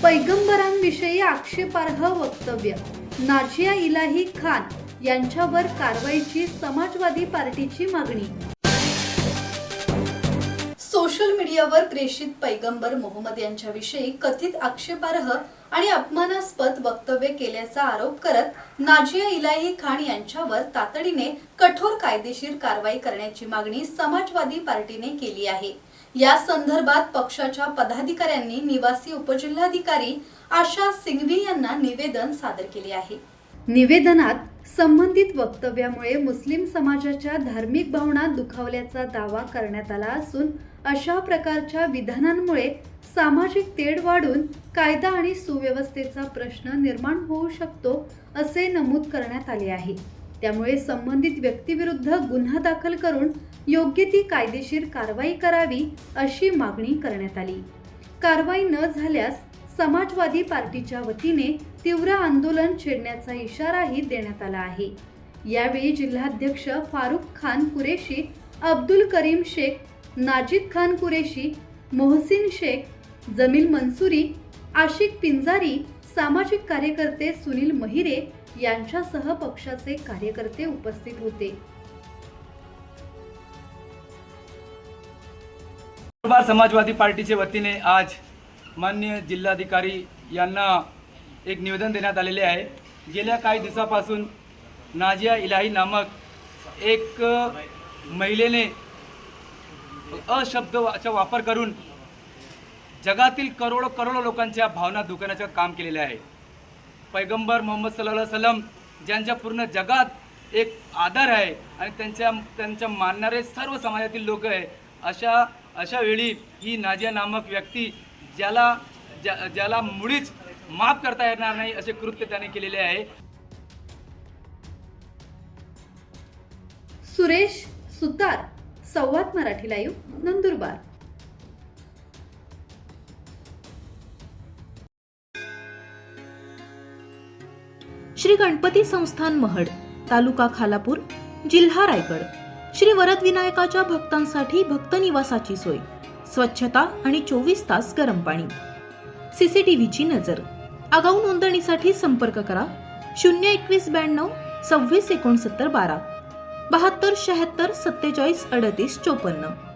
पैगंबरांविषयी आक्षेपार्ह वक्तव्य, नाझिया इलाही खान यांच्यावर कारवाईची समाजवादी पार्टीची मागणी। सोशल मीडियावर प्रेषित पैगंबर मोहम्मद यांच्याविषयी कथित आक्षेपार्ह आणि अपमानास्पद वक्तव्य केल्याचा आरोप करत नाझिया इलाही खान यांच्यावर तातडीने कठोर कायदेशीर कारवाई करण्याची मागणी समाजवादी पार्टीने केली आहे। या संदर्भात पक्षाच्या पदाधिकाऱ्यांनी निवासी उपजिल्हाधिकारी आशा सिंघवी यांना निवेदन सादर केले आहे। निवेदनात संबंधित वक्तव्यामुळे मुस्लिम समाजाच्या धार्मिक भावना दुखावल्याचा दावा करण्यात आला असून अशा प्रकारच्या विधानांमुळे सामाजिक तेढ वाढून कायदा आणि सुव्यवस्थेचा प्रश्न निर्माण होऊ शकतो असे नमूद करण्यात आले आहे। त्यामुळे संबंधित व्यक्तीविरुद्ध गुन्हा दाखल करून योग्य ती कायदेशीर कारवाई करावी अशी मागणी करण्यात आली। कारवाई न झाल्यास समाजवादी पार्टीच्या वतीने तीव्र आंदोलन छेडण्याचा इशाराही देण्यात आला आहे। यावेळी जिल्हाध्यक्ष फारुख खान कुरेशी, अब्दुल करीम शेख, नाजिद खान कुरेशी, मोहसिन शेख, जमील मंसूरी, आशिक पिंजारी, सामाजिक कार्यकर्ते सुनील महिरे यांच्यासह पक्षाचे कार्यकर्ते उपस्थित होते। समाजवादी पार्टीच्या वतीने आज माननीय जिल्हाधिकारी यांना एक निवेदन देण्यात आलेले आहे। गेल्या काही दिवसापासून नाझिया इलाही नामक एक महिलेने अशब्दाचा वापर करून जगातील करोडो लोकांच्या भावना दुखावण्याचं काम केलेले आहे। पैगंबर मोहम्मद सल्लल्लाहु अलैहि वसल्लम ज्यांच्या पूर्ण जगात एक आदर आहे आणि त्यांच्या मानणारे सर्व समाजातील लोक आहे, अशा वेळी ही नाझिया नामक व्यक्ती ज्याला मुळीच माफ करता येणार नाही असे कृत्य त्याने केलेले आहे। सुरेश सुतार, संवाद मराठी लाईव्ह, नंदुरबार। श्री गणपती संस्थान महड, तालुका खालापूर, जिल्हा रायगड। श्री वरद विनायकाच्या भक्तांसाठी भक्त निवासाची सोय, स्वच्छता आणि 24 तास गरम पाणी, सीसीटीव्हीची नजर। आगाऊ नोंदणीसाठी संपर्क करा 02192 26 69 12 72 76 47 38 54।